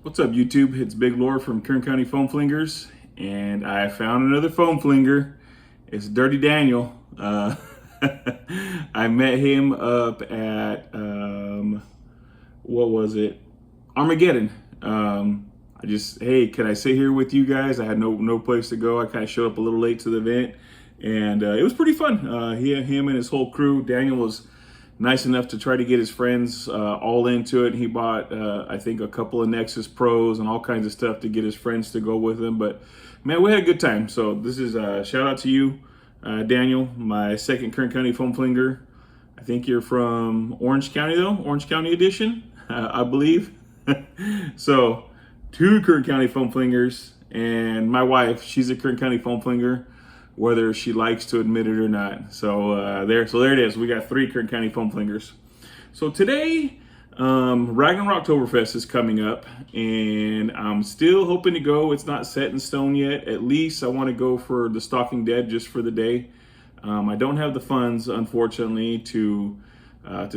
What's up, YouTube? It's Big Lord from Kern County Foam Flingers, and I found another foam flinger. It's Dirty Daniel. I met him up at, what was it? Armageddon. Hey, can I sit here with you guys? I had no place to go. I kind of showed up a little late to the event, and it was pretty fun. Him and his whole crew. Daniel was nice enough to try to get his friends all into it. He bought, I think, a couple of Nexus Pros and all kinds of stuff to get his friends to go with him. But man, we had a good time. So this is a shout out to you, Daniel, my second Kern County Foam Flinger. I think you're from Orange County though, Orange County edition, I believe. So 2 Kern County Foam Flingers, and my wife, she's a Kern County Foam Flinger, whether she likes to admit it or not. So there it is. We got 3 Kern County Foam Flingers. So today, Ragnarocktoberfest is coming up, and I'm still hoping to go. It's not set in stone yet. At least I want to go for the Stalking Dead just for the day. I don't have the funds, unfortunately, to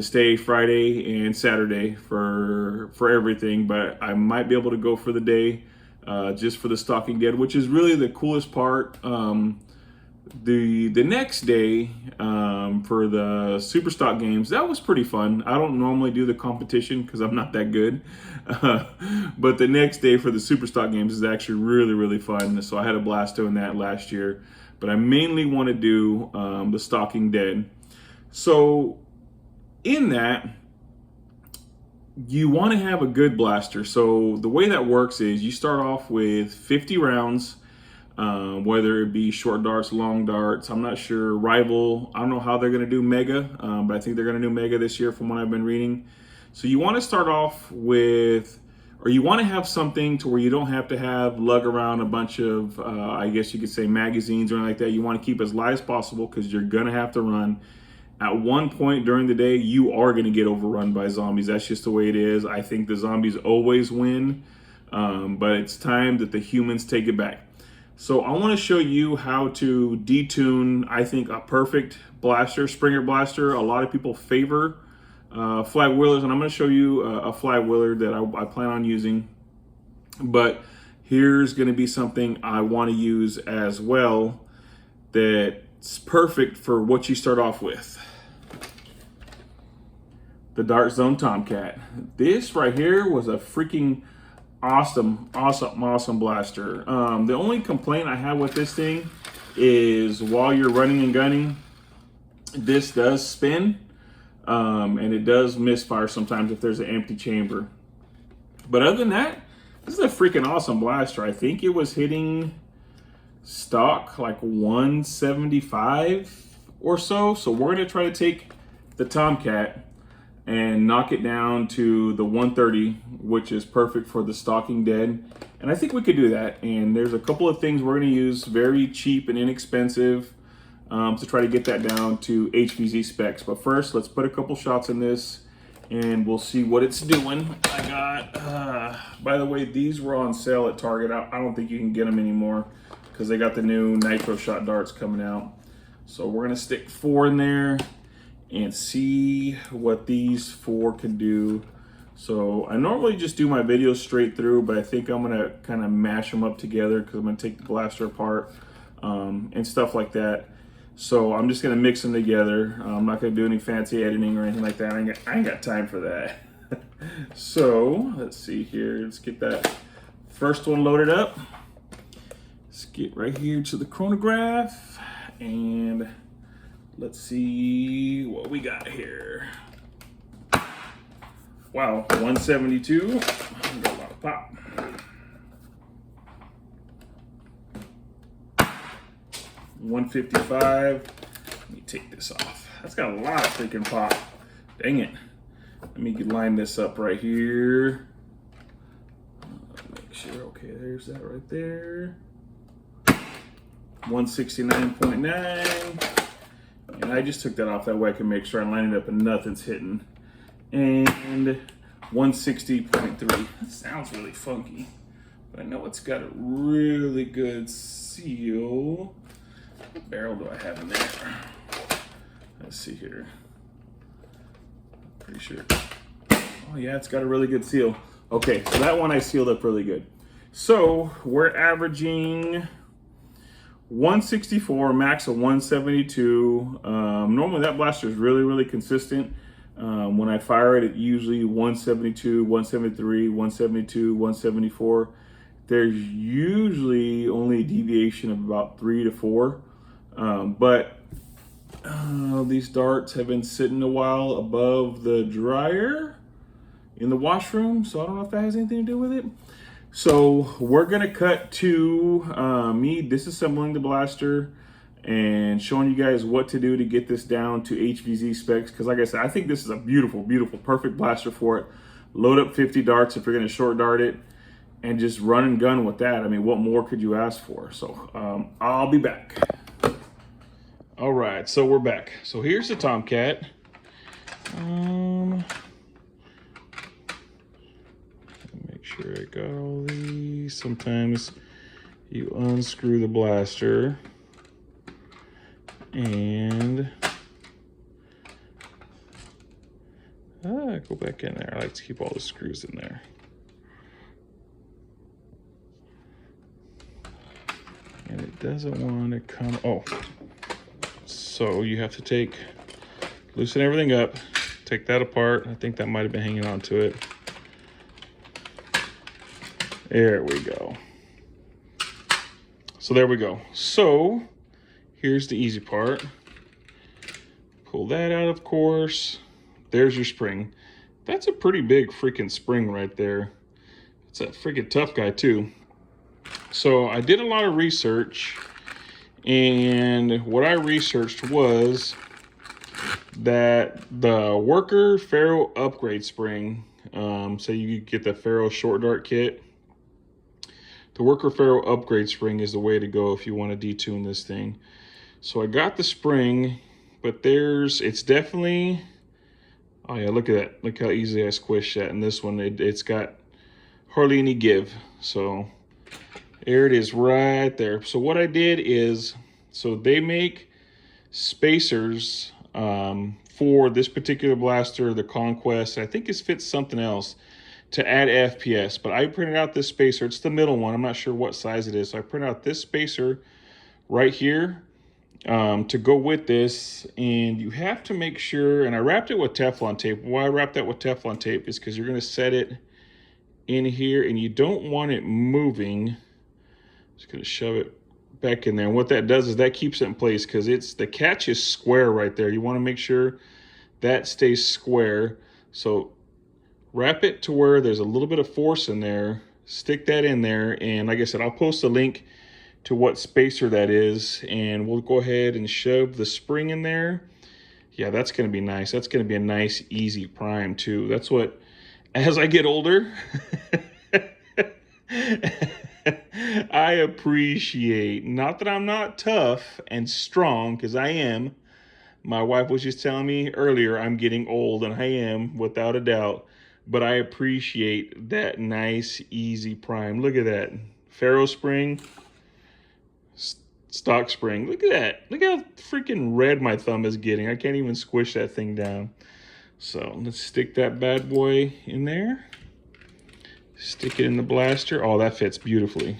stay Friday and Saturday for everything, but I might be able to go for the day, just for the Stalking Dead, which is really the coolest part. The next day, for the Super Stock games, that was pretty fun. I don't normally do the competition because I'm not that good, but the next day for the Super Stock games is actually really fun. So I had a blast doing that last year, but I mainly want to do the Stalking Dead. So in that, you want to have a good blaster. So the way that works is you start off with 50 rounds, whether it be short darts, long darts. I'm not sure. Rival, I don't know how they're going to do Mega, but I think they're going to do Mega this year from what I've been reading. So you want to start off with, or you want to have something to where you don't have to lug around a bunch of, I guess you could say, magazines or anything like that. You want to keep as light as possible because you're going to have to run. At one point during the day, you are going to get overrun by zombies. That's just the way it is. I think the zombies always win, but it's time that the humans take it back. So I want to show you how to detune, I think, a perfect blaster, Springer blaster. A lot of people favor flag wheelers, and I'm going to show you a flag wheeler that I plan on using. But here's going to be something I want to use as well that's perfect for what you start off with. The Dart Zone Tomcat. This right here was a freaking awesome blaster. The only complaint I have with this thing is while you're running and gunning, this does spin, and it does misfire sometimes if there's an empty chamber. But other than that, this is a freaking awesome blaster. I think it was hitting stock like 175 or so. So we're gonna try to take the Tomcat and knock it down to the 130, which is perfect for the Stalking Dead. And I think we could do that. And there's a couple of things we're gonna use, very cheap and inexpensive, to try to get that down to HVZ specs. But first, let's put a couple shots in this and we'll see what it's doing. I got, by the way, these were on sale at Target. I don't think you can get them anymore because they got the new nitro shot darts coming out. So we're gonna stick 4 in there and see what these 4 can do. So I normally just do my videos straight through, but I think I'm gonna kind of mash them up together because I'm gonna take the blaster apart and stuff like that. So I'm just gonna mix them together. I'm not gonna do any fancy editing or anything like that. I ain't got time for that. So let's see here. Let's get that first one loaded up. Let's get right here to the chronograph and let's see what we got here. Wow, 172. Got a lot of pop. $155. Let me take this off. That's got a lot of freaking pop. Dang it. Let me line this up right here. Make sure, okay, there's that right there. 169.9. And I just took that off that way I can make sure I line it up and nothing's hitting. And 160.3. That sounds really funky, but I know it's got a really good seal. What barrel do I have in there? Let's see here. Pretty sure. Oh yeah, it's got a really good seal. Okay, so that one I sealed up really good. So we're averaging 164, max of 172. Normally that blaster is really, really consistent. When I fire it, it usually 172, 173, 172, 174. There's usually only a deviation of about 3 to 4. But these darts have been sitting a while above the dryer in the washroom, so I don't know if that has anything to do with it. So we're gonna cut to me disassembling the blaster and showing you guys what to do to get this down to HVZ specs. Because like I said, I think this is a beautiful, beautiful, perfect blaster for it. Load up 50 darts if you're gonna short dart it and just run and gun with that. I mean, what more could you ask for? So I'll be back. All right, so we're back. So here's the Tomcat. Make sure I got all these. Sometimes you unscrew the blaster and go back in there. I like to keep all the screws in there. And it doesn't want to come, oh. So you have to loosen everything up, take that apart. I think that might have been hanging on to it. There we go. So there we go. So here's the easy part. Pull that out, of course. There's your spring. That's a pretty big freaking spring right there. It's a freaking tough guy too. So I did a lot of research, and what I researched was that the Worker Ferro upgrade spring, so you get the Ferro short dart kit, the Worker Ferro upgrade spring is the way to go if you want to detune this thing. So I got the spring, but it's definitely, oh yeah, look at that. Look how easily I squished that. And this one, it's got hardly any give. So there it is right there. So what I did is, so they make spacers for this particular blaster, the Conquest. I think it fits something else to add FPS, but I printed out this spacer. It's the middle one. I'm not sure what size it is. So I printed out this spacer right here to go with this, and you have to make sure, and I wrapped it with Teflon tape. Why I wrapped that with Teflon tape is because you're going to set it in here, and you don't want it moving. Just going to shove it back in there, and what that does is that keeps it in place, because the catch is square right there. You want to make sure that stays square. So wrap it to where there's a little bit of force in there, stick that in there, and like I said, I'll post a link to what spacer that is, and we'll go ahead and shove the spring in there. Yeah, that's going to be nice. That's going to be a nice, easy prime too. That's what, as I get older, I appreciate, not that I'm not tough and strong, because I am. My wife was just telling me earlier I'm getting old, and I am, without a doubt. But I appreciate that nice, easy prime. Look at that. Ferro spring, stock spring. Look at that. Look how freaking red my thumb is getting. I can't even squish that thing down. So let's stick that bad boy in there. Stick it in the blaster. Oh, that fits beautifully.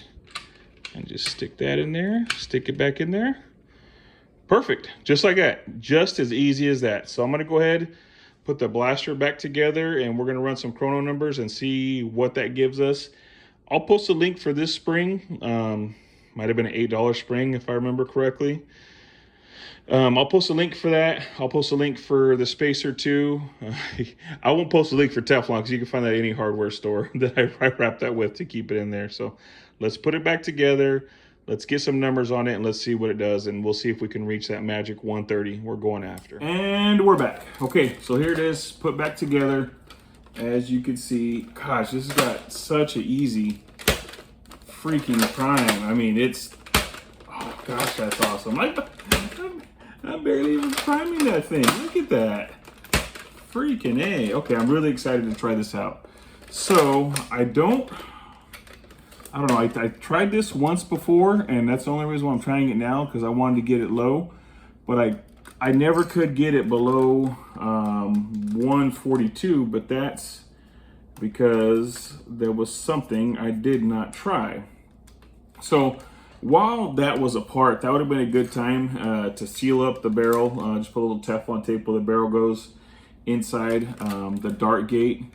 And just stick that in there. Stick it back in there. Perfect. Just like that. Just as easy as that. So I'm going to go ahead, put the blaster back together, and we're going to run some chrono numbers and see what that gives us. I'll post a link for this spring. Might have been an $8 spring if I remember correctly. I'll post a link for that. I'll post a link for the spacer too. I won't post a link for Teflon, because you can find that at any hardware store that I wrapped that with to keep it in there. So let's put it back together. Let's get some numbers on it, and let's see what it does, and we'll see if we can reach that magic 130 we're going after. And we're back. Okay, so here it is, put back together. As you can see, gosh, this has got such an easy freaking prime. I mean, it's, oh gosh, that's awesome. I'm barely even priming that thing. Look at that. Freaking A. Okay, I'm really excited to try this out. So, I don't know, I tried this once before, and that's the only reason why I'm trying it now, because I wanted to get it low, but I never could get it below 142, but that's because there was something I did not try. So while that was apart, that would have been a good time to seal up the barrel. Just put a little Teflon tape where the barrel goes inside the dart gate,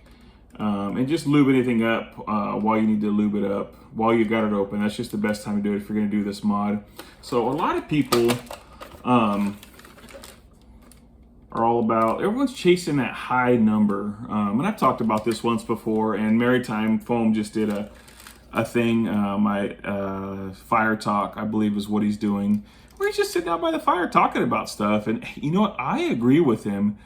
and just lube anything up while you need to lube it up, while you got it open. That's just the best time to do it if you're going to do this mod. So a lot of people are all about, everyone's chasing that high number. And I've talked about this once before, and Maritime Foam just did a thing, my fire talk, I believe is what he's doing, where he's just sitting out by the fire talking about stuff. And you know what? I agree with him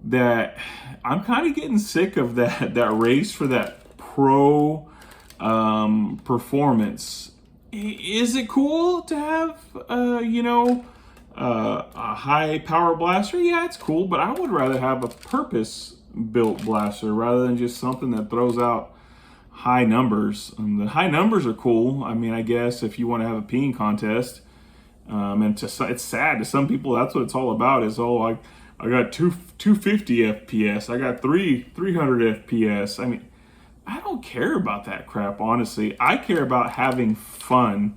that I'm kind of getting sick of that race for that pro performance. Is it cool to have, a high power blaster? Yeah, it's cool, but I would rather have a purpose built blaster rather than just something that throws out high numbers. The high numbers are cool. I mean, I guess if you want to have a peeing contest, it's sad to some people. That's what it's all about. Is all like, I got 250 FPS. I got 300 FPS. I mean, I don't care about that crap, honestly. I care about having fun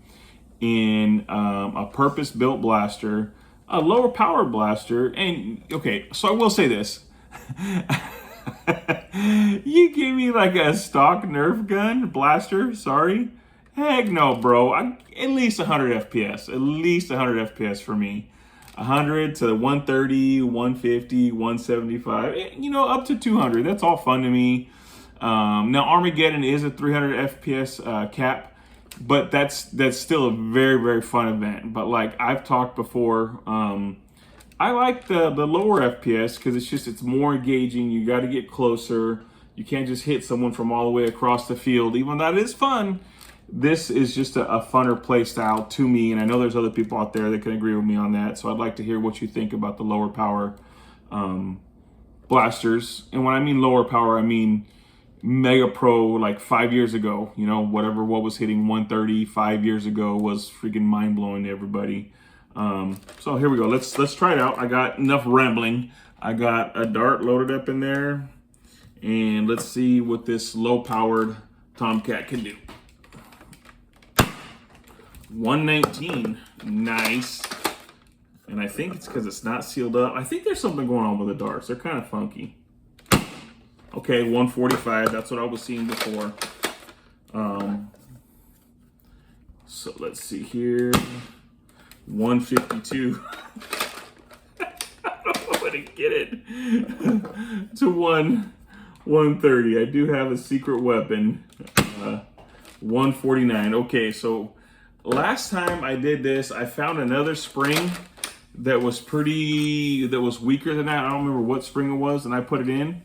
in a purpose-built blaster, a lower power blaster, and okay, so I will say this. You give me like a stock Nerf gun blaster, sorry. Heck no, bro. At least 100 FPS. At least 100 FPS for me. 100 to 130, 150, 175, up to 200. That's all fun to me. Now, Armageddon is a 300 FPS cap, but that's still a very, very fun event. But like I've talked before, I like the lower FPS because it's more engaging. You got to get closer. You can't just hit someone from all the way across the field, even though that is fun. This is just a funner play style to me, and I know there's other people out there that can agree with me on that. So I'd like to hear what you think about the lower power blasters. And when I mean lower power, I mean Mega Pro like 5 years ago. What was hitting 130 5 years ago was freaking mind blowing to everybody. So here we go. Let's try it out. I got enough rambling. I got a dart loaded up in there, and let's see what this low powered Tomcat can do. 119, nice. And I think it's because it's not sealed up. I think there's something going on with the darts. They're kind of funky. Okay, 145, that's what I was seeing before. So let's see here. 152. I don't know how to get it to 130. I do have a secret weapon. 149. Okay, so last time I did this, I found another spring that was weaker than that. I don't remember what spring it was, and I put it in,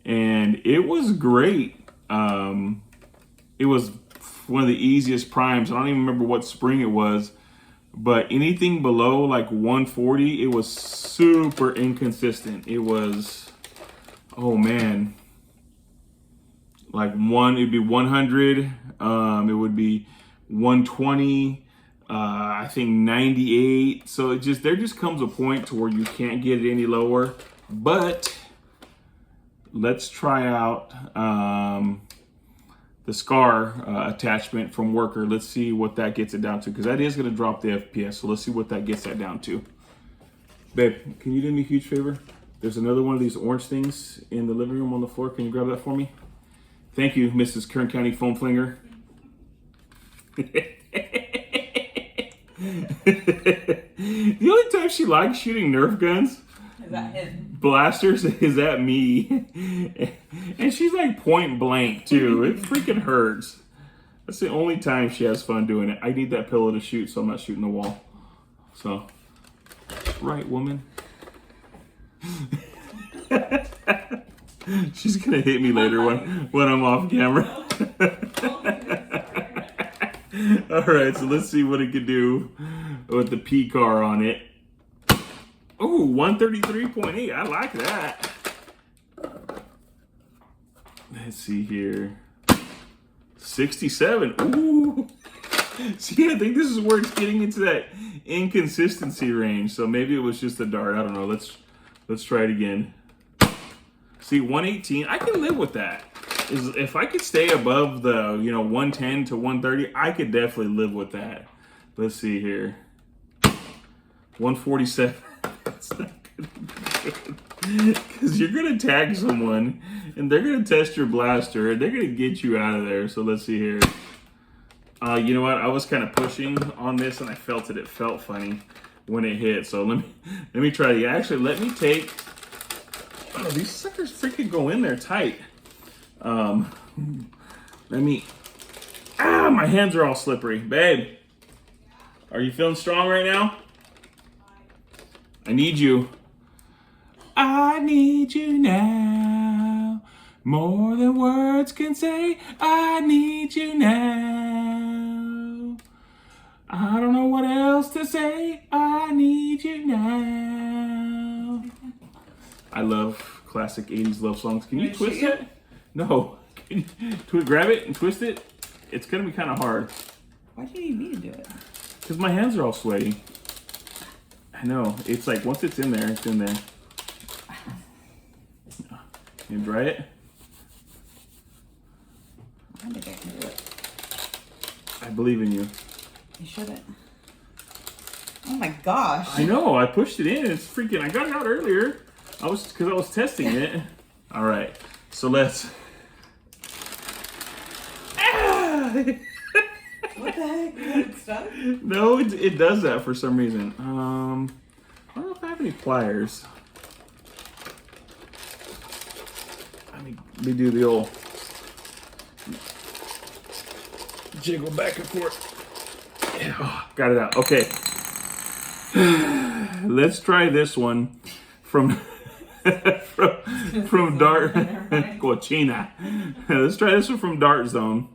and it was great. It was one of the easiest primes. I don't even remember what spring it was, but anything below like 140, it was super inconsistent. It was, oh man, like it'd be 100, it would be 120, I think 98. So there just comes a point to where you can't get it any lower. But let's try out the SCAR attachment from Worker. Let's see what that gets it down to, because that is going to drop the FPS. So let's see what that gets that down to. Babe, can you do me a huge favor? There's another one of these orange things in the living room on the floor. Can you grab that for me? Thank you, Mrs. Kern County Foam Flinger. The only time she likes shooting Nerf guns, is that him? Blasters, is at me. And she's like point blank too. It freaking hurts. That's the only time she has fun doing it. I need that pillow to shoot, so I'm not shooting the wall. So, right, woman. She's gonna hit me later when I'm off camera. All right, so let's see what it can do with the P car on it. Oh, 133.8. I like that. Let's see here. 67. Ooh. See, I think this is where it's getting into that inconsistency range. So maybe it was just a dart. I don't know. Let's try it again. See, 118. I can live with that. is if I could stay above the 110 to 130, I could definitely live with that. Let's see here. 147. That's not good. Because you're gonna tag someone and they're gonna test your blaster and they're gonna get you out of there. So let's see here. You know what? I was kind of pushing on this and I felt it. It felt funny when it hit. So let me try it. Actually, let me take. Oh, these suckers freaking go in there tight. Let me. My hands are all slippery, babe. Are you feeling strong right now? I need you. I need you now, more than words can say. I need you now. I don't know what else to say. I need you now. I love classic 80s love songs. Can you twist it? No. Can you grab it and twist it? It's going to be kind of hard. Why do you need me to do it? Because my hands are all sweaty. I know. It's like once it's in there, it's in there. Can you dry it? I think I can do it. I believe in you. You shouldn't. Oh my gosh. I know. I pushed it in. It's freaking. I got it out earlier. Because I was testing it. All right. So let's. What the heck? You got it stuck? No, it does that for some reason. I don't know if I have any pliers. Let me do the old jiggle back and forth. Yeah, got it out. Okay. Let's try this one from Dart Cochina. Let's try this one from Dart Zone.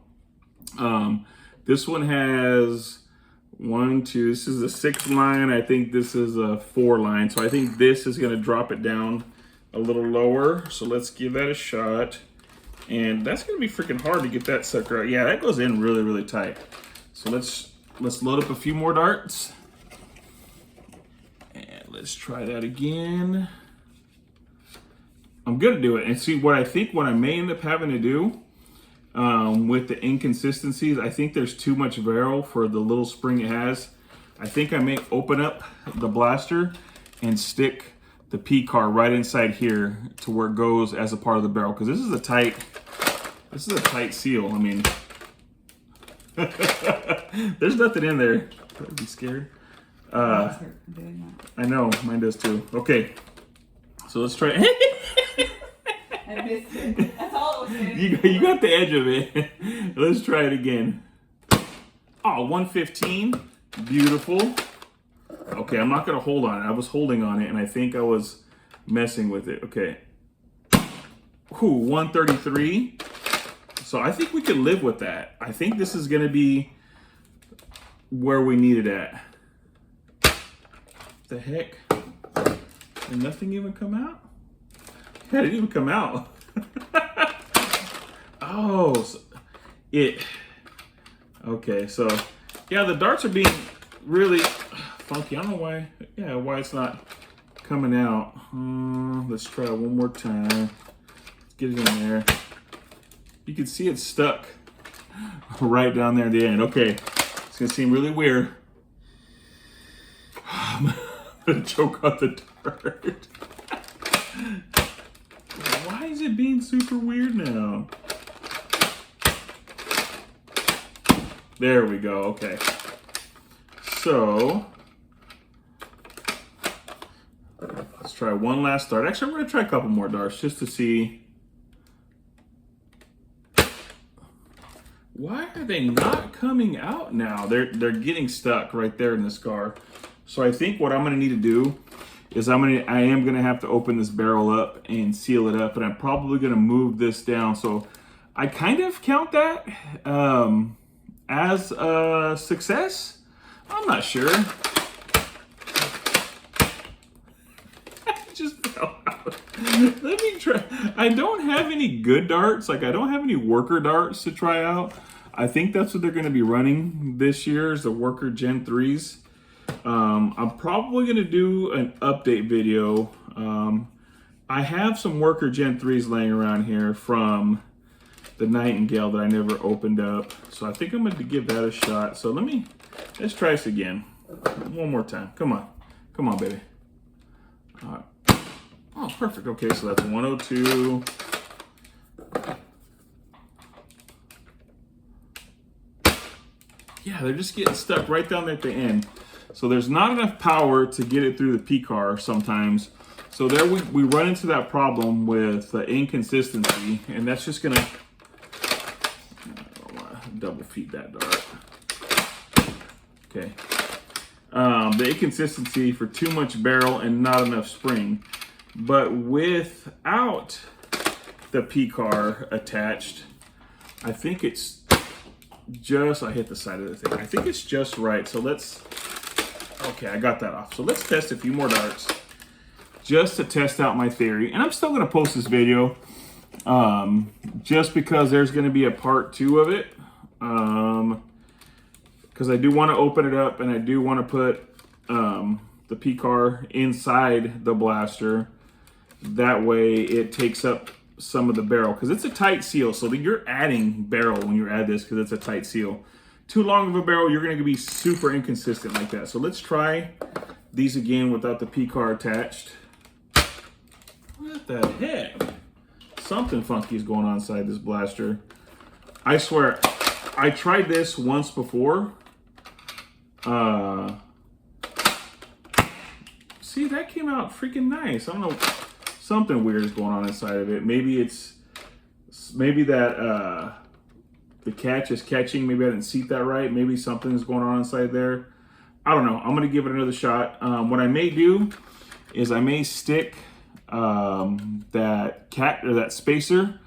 This one has 1, 2. This is a 6 line. I think this is a 4 line. So I think this is going to drop it down a little lower. So let's give that a shot. And that's going to be freaking hard to get that sucker out. Yeah, that goes in really, really tight. So let's load up a few more darts. And let's try that again. I'm going to do it. And see, what I may end up having to do with the inconsistencies, I think there's too much barrel for the little spring it has. I think I may open up the blaster and stick the P-car right inside here to where it goes as a part of the barrel, because this is a tight seal. I mean, there's nothing in there. I'd be scared. I know, mine does too. Okay, so let's try. I missed it. That's all it was doing. You got the edge of it. Let's try it again. Oh, 115. Beautiful. Okay, I'm not going to hold on it. I was holding on it, and I think I was messing with it. Okay. Ooh, 133. So I think we could live with that. I think this is going to be where we need it at. The heck? Did nothing even come out? Yeah, it didn't even come out. Oh, so okay, so yeah, the darts are being really funky. I don't know why. Yeah, why it's not coming out. Let's try it one more time. Let's get it in there. You can see it's stuck right down there at the end. Okay, it's gonna seem really weird. I'm gonna choke out the dart. Why is it being super weird now? There we go. Okay. So let's try one last dart. Actually, I'm going to try a couple more darts just to see. Why are they not coming out now? They're getting stuck right there in the scar. So I think what I'm going to need to do is I am going to have to open this barrel up and seal it up, and I'm probably going to move this down. So I kind of count that as a success. I'm not sure. Just fell out. Let me try. I don't have any good darts. Like, I don't have any worker darts to try out. I think that's what they're going to be running this year is the worker Gen 3s. I'm probably going to do an update video. I have some worker Gen 3s laying around here from the Nightingale that I never opened up. So I think I'm going to give that a shot. So let's try this again. One more time. Come on. Come on, baby. Oh, perfect. Okay, so that's 102. Yeah, they're just getting stuck right down there at the end. So there's not enough power to get it through the P-car sometimes. So there we run into that problem with inconsistency, and that's just gonna, I don't want to double feed that dart. Okay. The inconsistency for too much barrel and not enough spring. But without the P-car attached, I think it's just, I hit the side of the thing. I think it's just right. So okay, I got that off. So let's test a few more darts just to test out my theory. And I'm still going to post this video just because there's going to be a part 2 of it. Because I do want to open it up and I do want to put the P-car inside the blaster. That way it takes up some of the barrel, because it's a tight seal, so that you're adding barrel when you add this, because it's a tight seal. Too long of a barrel, you're going to be super inconsistent like that. So let's try these again without the P-car attached. What the heck? Something funky is going on inside this blaster. I swear, I tried this once before. See, that came out freaking nice. I don't know. Something weird is going on inside of it. Maybe that the catch is catching. Maybe I didn't seat that right. Maybe something's going on inside there. I don't know. I'm going to give it another shot. What I may do is I may stick that spacer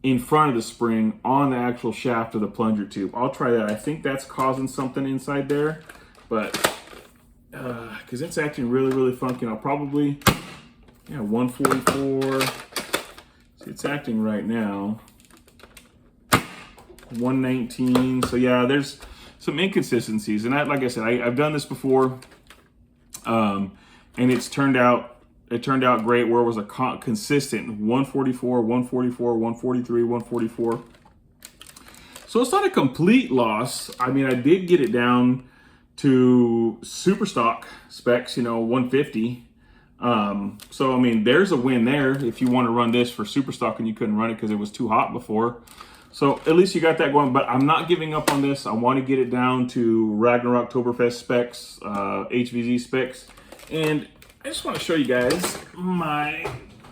in front of the spring on the actual shaft of the plunger tube. I'll try that. I think that's causing something inside there, but because it's acting really, really funky. And I'll probably, 144. See, it's acting right now. 119. So yeah, there's some inconsistencies, and like I said, I've done this before, and it's turned out great. Where it was a consistent 144, 144, 143, 144. So it's not a complete loss. I mean, I did get it down to super stock specs, 150. So I mean, there's a win there if you want to run this for super stock and you couldn't run it because it was too hot before. So at least you got that going, but I'm not giving up on this. I want to get it down to Ragnarocktoberfest specs, HVZ specs. And I just want to show you guys my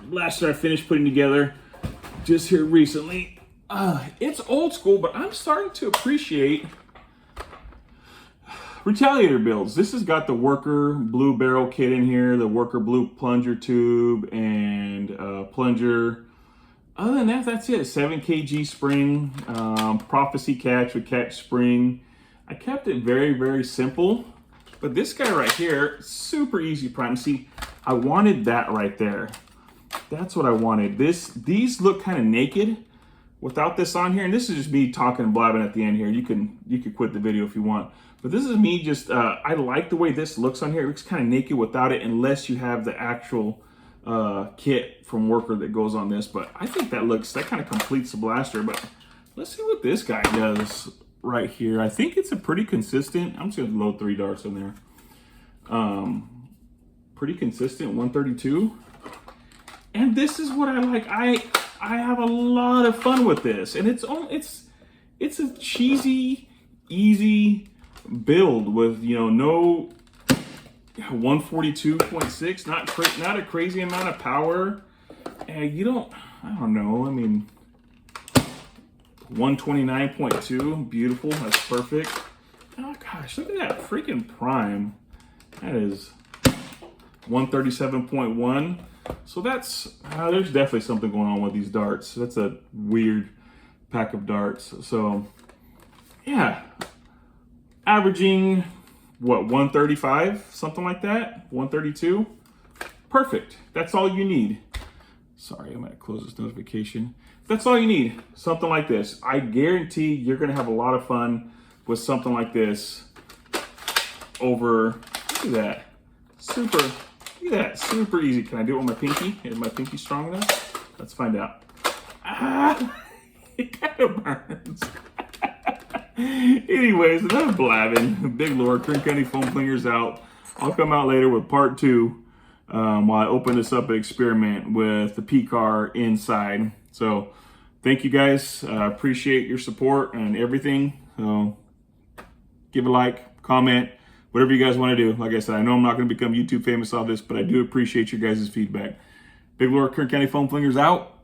blaster I finished putting together just here recently. It's old school, but I'm starting to appreciate Retaliator builds. This has got the worker blue barrel kit in here, the worker blue plunger tube, and plunger. Other than that, that's it. 7 kg spring, prophecy catch with catch spring. I kept it very, very simple. But this guy right here, super easy prime. See, I wanted that right there. That's what I wanted. These look kind of naked without this on here. And this is just me talking and blabbing at the end here. You could quit the video if you want. But this is me just, I like the way this looks on here. It looks kind of naked without it, unless you have the actual kit from Worker that goes on this. But I think that kind of completes the blaster. But let's see what this guy does right here. I think it's a pretty consistent, I'm just gonna load 3 darts in there. Pretty consistent 132. And this is what I like. I have a lot of fun with this. And it's a cheesy, easy build with, no 142.6, not a crazy amount of power. And I don't know, I mean, 129.2, beautiful, that's perfect. Oh gosh, look at that freaking prime. That is 137.1. So that's, there's definitely something going on with these darts. That's a weird pack of darts. So yeah, averaging, what, 135, something like that, 132. Perfect, that's all you need. Sorry, I'm gonna close this notification. That's all you need, something like this. I guarantee you're gonna have a lot of fun with something like this over, look at that, super easy. Can I do it with my pinky? Is my pinky strong enough? Let's find out. It kind of burns. Anyways, enough blabbing. Big Lord, Kern County Foam Flingers out. I'll come out later with part 2 while I open this up and experiment with the P-Car inside. So thank you guys. Appreciate your support and everything. Give a like, comment, whatever you guys want to do. Like I said, I know I'm not going to become YouTube famous off this, but I do appreciate your guys' feedback. Big Lord, Kern County Foam Flingers out.